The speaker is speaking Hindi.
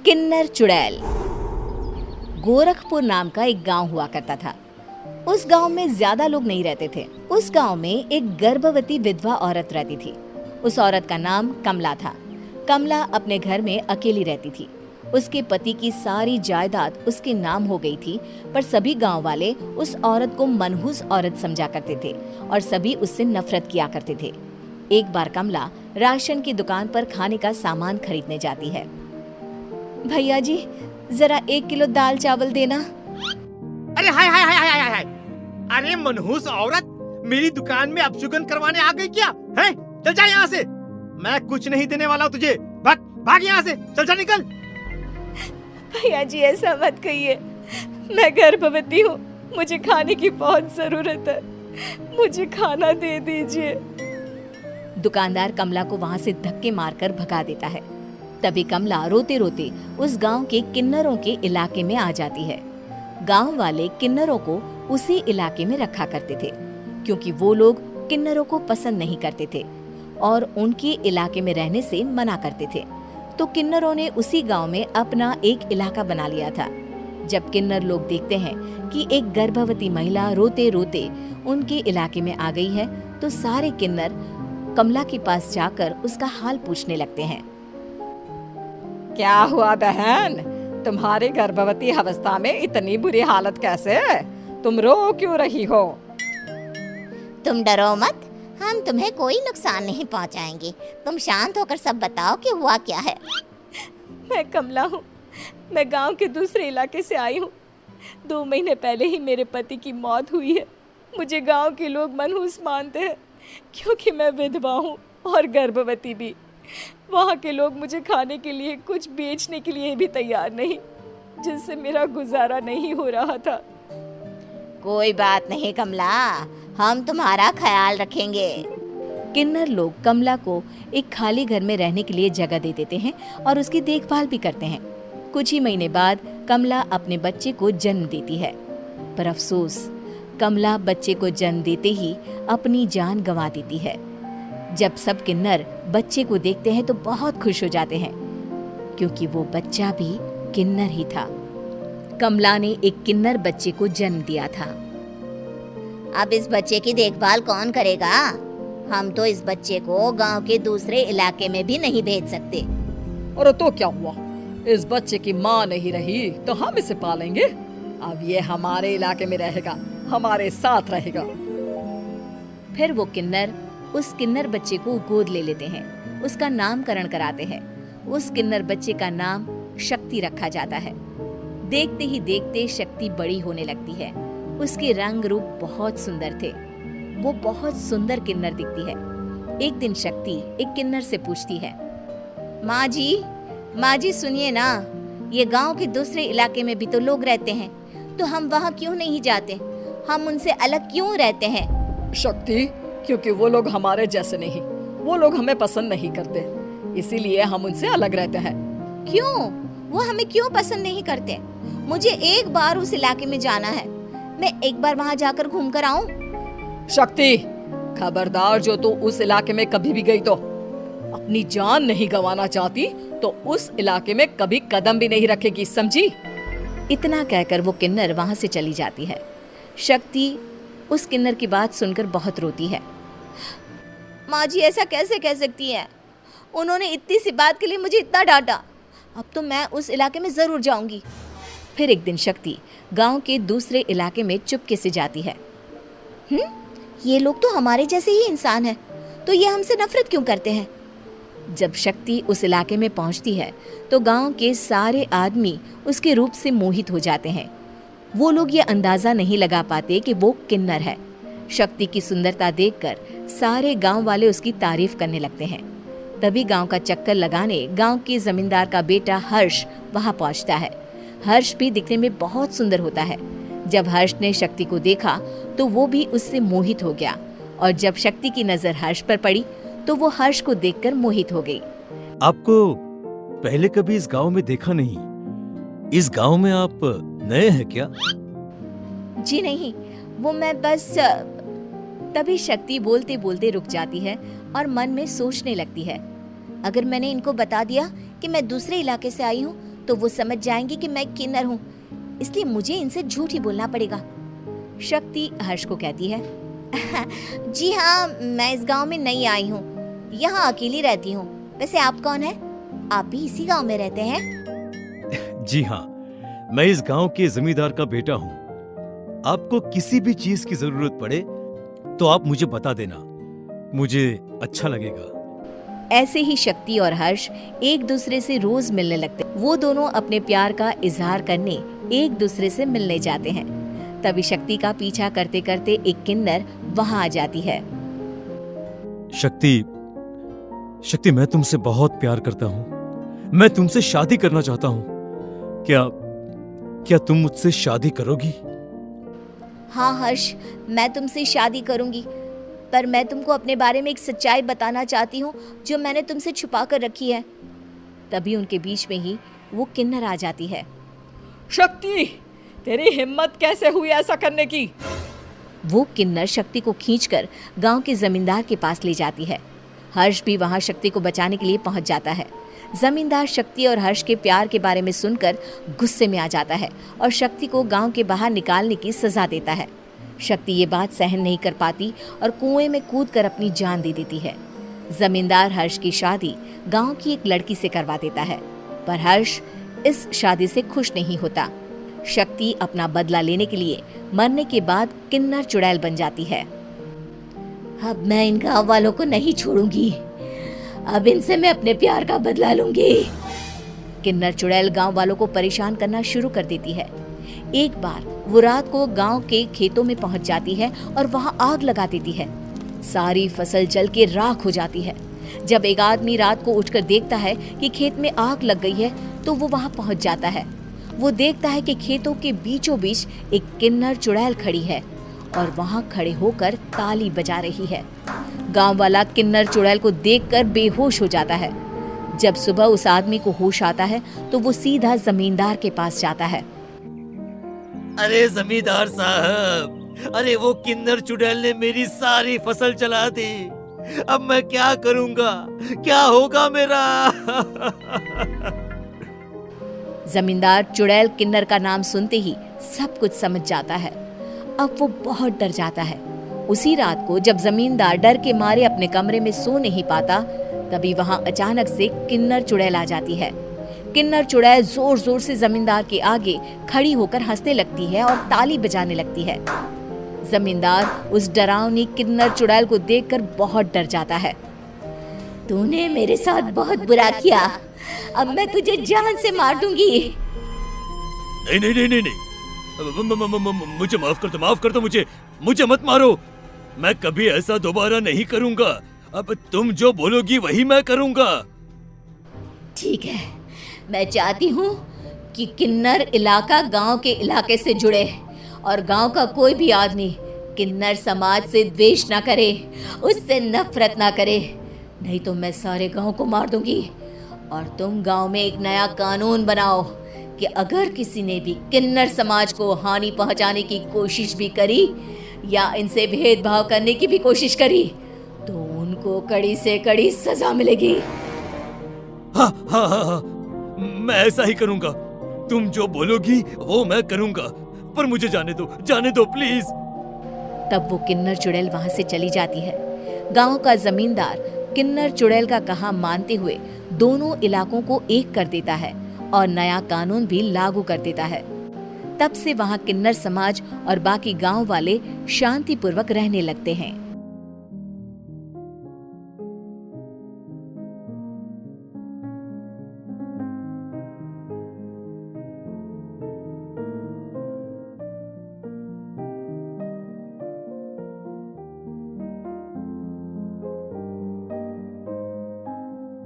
किन्नर चुड़ैल। गोरखपुर नाम का एक गांव हुआ करता था। उस गांव में ज्यादा लोग नहीं रहते थे। उस गांव में एक गर्भवती विधवा औरत रहती थी। उस औरत का नाम कमला था। कमला अपने घर में अकेली रहती थी। उसके पति की सारी जायदाद उसके नाम हो गई थी, पर सभी गांव वाले उस औरत को मनहूस औरत समझा करते थे और सभी उससे नफरत किया करते थे। एक बार कमला राशन की दुकान पर खाने का सामान खरीदने जाती है। भैया जी, जरा 1 किलो दाल चावल देना। अरे हाय हाय हाय हाय हाय! अरे मनहूस औरत, मेरी दुकान में अपशुगन करवाने आ गई क्या? हैं? चल जा यहाँ से। मैं कुछ नहीं देने वाला हूँ तुझे। भाग भाग यहाँ से, चल जा निकल। भैया जी, ऐसा मत कहिए। मैं गर्भवती हूँ, मुझे खाने की बहुत जरूरत है। मुझे खाना दे दीजिए। दुकानदार कमला को वहाँ से धक्के मारकर भगा देता है। तभी कमला रोते रोते उस गांव के किन्नरों के इलाके में आ जाती है। गांव वाले किन्नरों को उसी इलाके में रखा करते थे, क्योंकि वो लोग किन्नरों को पसंद नहीं करते थे और उनके इलाके में रहने से मना करते थे। तो किन्नरों ने उसी गांव में अपना एक इलाका बना लिया था। जब किन्नर लोग देखते हैं कि एक गर्भवती महिला रोते रोते उनके इलाके में आ गई है, तो सारे किन्नर कमला के पास जाकर उसका हाल पूछने लगते हैं। क्या हुआ बहन, तुम्हारी गर्भवती अवस्था में इतनी बुरी हालत कैसे? तुम रो क्यों रही हो? तुम डरो मत, हम तुम्हें कोई नुकसान नहीं पहुंचाएंगे। तुम शांत होकर सब बताओ कि हुआ क्या है। मैं कमला हूँ। मैं गांव के दूसरे इलाके से आई हूँ। 2 महीने पहले ही मेरे पति की मौत हुई है। मुझे गांव के लोग मनहूस मानते हैं, क्योंकि मैं विधवा हूँ और गर्भवती भी। वहाँ के लोग मुझे खाने के लिए कुछ बेचने के लिए भी तैयार नहीं, जिससे मेरा गुजारा नहीं हो रहा था। कोई बात नहीं कमला, हम तुम्हारा ख्याल रखेंगे। किन्नर लोग कमला को एक खाली घर में रहने के लिए जगह दे देते हैं और उसकी देखभाल भी करते हैं। कुछ ही महीने बाद कमला अपने बच्चे को जन्म देती है, पर अफसोस, कमला बच्चे को जन्म देते ही अपनी जान गंवा देती है। जब सब किन्नर बच्चे को देखते हैं तो बहुत खुश हो जाते हैं, क्योंकि वो बच्चा भी किन्नर ही था। कमला ने एक किन्नर बच्चे को जन्म दिया था। अब इस बच्चे की देखभाल कौन करेगा? हम तो इस बच्चे को गांव के दूसरे इलाके में भी नहीं भेज सकते। और तो क्या हुआ, इस बच्चे की माँ नहीं रही तो हम इसे पालेंगे। अब ये हमारे इलाके में रहेगा, हमारे साथ रहेगा। फिर वो किन्नर उस किन्नर बच्चे को गोद ले लेते हैं, उसका नामकरण कराते हैं। उस किन्नर बच्चे का नाम शक्ति रखा जाता है। देखते ही देखते शक्ति बड़ी होने लगती है। उसके रंग रूप बहुत सुंदर थे। वो बहुत सुंदर किन्नर दिखती है। एक दिन शक्ति एक किन्नर से पूछती है, माँ जी सुनिए ना, ये गांव के दूसरे इलाके में भी तो लोग रहते हैं, तो हम वहाँ क्यों नहीं जाते? हम उनसे अलग क्यों रहते हैं? शक्ति, क्योंकि वो लोग हमारे जैसे नहीं, वो लोग हमें पसंद नहीं करते, इसीलिए हम उनसे अलग रहते हैं। क्यों? वो हमें क्यों पसंद नहीं करते? मुझे एक बार उस इलाके में जाना है। मैं एक बार वहाँ जाकर घूम कर आऊं। शक्ति, खबरदार, जो तू उस इलाके में कभी भी गई तो अपनी जान नहीं गंवाना चाहती तो उस इलाके में कभी कदम भी नहीं रखेगी, समझी? इतना कहकर वो किन्नर वहाँ से चली जाती है। शक्ति उस किन्नर की बात सुनकर बहुत रोती है। माँ जी, ऐसा कैसे कह सकती है? उन्होंने इतनी सी बात के लिए मुझे इतना डांटा। अब तो मैं उस इलाके में जरूर जाऊंगी। फिर एक दिन शक्ति गांव के दूसरे इलाके में चुपके से जाती है। ये लोग तो हमारे जैसे ही इंसान हैं, तो ये हमसे नफरत क्यों करते हैं? जब शक्ति उस इलाके में पहुंचती है तो गांव के सारे आदमी उसके रूप से मोहित हो जाते हैं। वो लोग ये अंदाजा नहीं लगा पाते कि वो किन्नर है। शक्ति की सुंदरता देखकर सारे गांव वाले उसकी तारीफ करने लगते हैं। तभी गांव का चक्कर लगाने गांव के जमींदार का बेटा हर्ष वहां पहुंचता है। हर्ष भी दिखने में बहुत सुंदर होता है। जब हर्ष ने शक्ति को देखा तो वो भी उससे मोहित हो गया, और जब शक्ति की नजर हर्ष पर पड़ी तो वो हर्ष को देखकर मोहित हो गई। आपको पहले कभी इस गांव में देखा नहीं। इस गांव में आप नए हैं क्या? जी नहीं, वो मैं बस। तभी शक्ति बोलते बोलते रुक जाती है और मन में सोचने लगती है, अगर मैंने इनको बता दिया कि मैं दूसरे इलाके से आई हूँ तो वो समझ जाएंगे कि मैं किन्नर हूँ, इसलिए मुझे इनसे झूठ ही बोलना पड़ेगा। शक्ति हर्ष को कहती है, जी हाँ, मैं इस गांव में नई आई हूँ, यहाँ अकेली रहती हूँ। वैसे आप कौन है? आप भी इसी गांव में रहते हैं? जी हाँ, मैं इस गांव के जमींदार का बेटा हूँ। आपको किसी भी चीज की जरूरत पड़े तो आप मुझे बता देना, मुझे अच्छा लगेगा। ऐसे ही शक्ति और हर्ष एक दूसरे से रोज मिलने लगते। वो दोनों अपने प्यार का इजहार करने एक दूसरे से मिलने जाते हैं। तभी शक्ति का पीछा करते करते एक किन्नर वहां आ जाती है। शक्ति, मैं तुमसे बहुत प्यार करता हूँ। मैं तुमसे शादी करना चाहता हूँ। क्या तुम मुझसे शादी करोगी? हाँ हर्ष, मैं तुमसे शादी करूंगी, पर मैं तुमको अपने बारे में एक सच्चाई बताना चाहती हूँ जो मैंने तुमसे छुपा कर रखी है। तभी उनके बीच में ही वो किन्नर आ जाती है। शक्ति, तेरी हिम्मत कैसे हुई ऐसा करने की? वो किन्नर शक्ति को खींचकर गांव के जमींदार के पास ले जाती है। हर्ष भी वहां शक्ति को बचाने के लिए पहुंच जाता है। जमींदार शक्ति और हर्ष के प्यार के बारे में सुनकर गुस्से में आ जाता है और शक्ति को गांव के बाहर निकालने की सजा देता है। शक्ति ये बात सहन नहीं कर पाती और कुएं में कूदकर अपनी जान दे देती है। जमींदार हर्ष की शादी गांव की एक लड़की से करवा देता है, पर हर्ष इस शादी से खुश नहीं होता। शक्ति अपना बदला लेने के लिए मरने के बाद किन्नर चुड़ैल बन जाती है। अब मैं इन गाँव वालों को नहीं छोड़ूंगी, अब इनसे मैं अपने प्यार का बदला लूंगी। किन्नर चुड़ैल गांव वालों को परेशान करना शुरू कर देती है। एक बार वो रात को गांव के खेतों में पहुंच जाती है और वहां आग लगा देती है। सारी फसल जल के राख हो जाती है। जब एक आदमी रात को उठकर देखता है कि खेत में आग लग गई है तो वो वहां पहुंच जाता है। वो देखता है कि खेतों के बीचों बीच एक किन्नर चुड़ैल खड़ी है और वहां खड़े होकर ताली बजा रही है। गांव वाला किन्नर चुड़ैल को देखकर बेहोश हो जाता है। जब सुबह उस आदमी को होश आता है तो वो सीधा जमींदार के पास जाता है। अरे जमींदार साहब, अरे वो किन्नर चुड़ैल ने मेरी सारी फसल चला दी। अब मैं क्या करूंगा? क्या होगा मेरा? जमींदार चुड़ैल किन्नर का नाम सुनते ही सब कुछ समझ जाता है। अब वो बहुत डर जाता है। उसी रात को जब जमींदार डर के मारे अपने कमरे में सो नहीं पाता, तभी वहां अचानक से किन्नर चुड़ैल आ जाती है। किन्नर चुड़ैल जोर जोर से जमींदार के आगे खड़ी होकर हंसने लगती है और ताली बजाने लगती है। जमींदार उस डरावनी किन्नर चुड़ैल को देखकर बहुत डर जाता है। तूने मेरे साथ बहुत बुरा किया, अब मैं तुझे जान से मार दूंगी। नहीं नहीं नहीं नहीं, नहीं। मुझे माफ कर दो, मुझे मत मारो। मैं कभी ऐसा दोबारा नहीं करूंगा। अब तुम जो बोलोगी वही मैं करूंगा। ठीक है, मैं चाहती हूँ कि किन्नर इलाका गांव के इलाके से जुड़े और गांव का कोई भी आदमी किन्नर समाज से द्वेष ना करे, उससे नफरत ना करे, नहीं तो मैं सारे गांव को मार दूंगी। और तुम गांव में एक नया कानून बनाओ कि अगर किसी ने भी किन्नर समाज को हानि पहुंचाने की कोशिश भी करी या इनसे भेदभाव करने की भी कोशिश करी तो उनको कड़ी से कड़ी सजा मिलेगी। हाँ हाँ हाँ हाँ, मैं ऐसा ही करूंगा। तुम जो बोलोगी वो मैं करूंगा, पर मुझे जाने दो प्लीज। तब वो किन्नर चुड़ैल वहां से चली जाती है। गांव का जमींदार किन्नर चुड़ैल का कहा मानते हुए दोनों इलाकों को एक कर देता है और नया कानून भी लागू कर देता है। तब से वहां किन्नर समाज और बाकी गांव वाले शांतिपूर्वक रहने लगते हैं।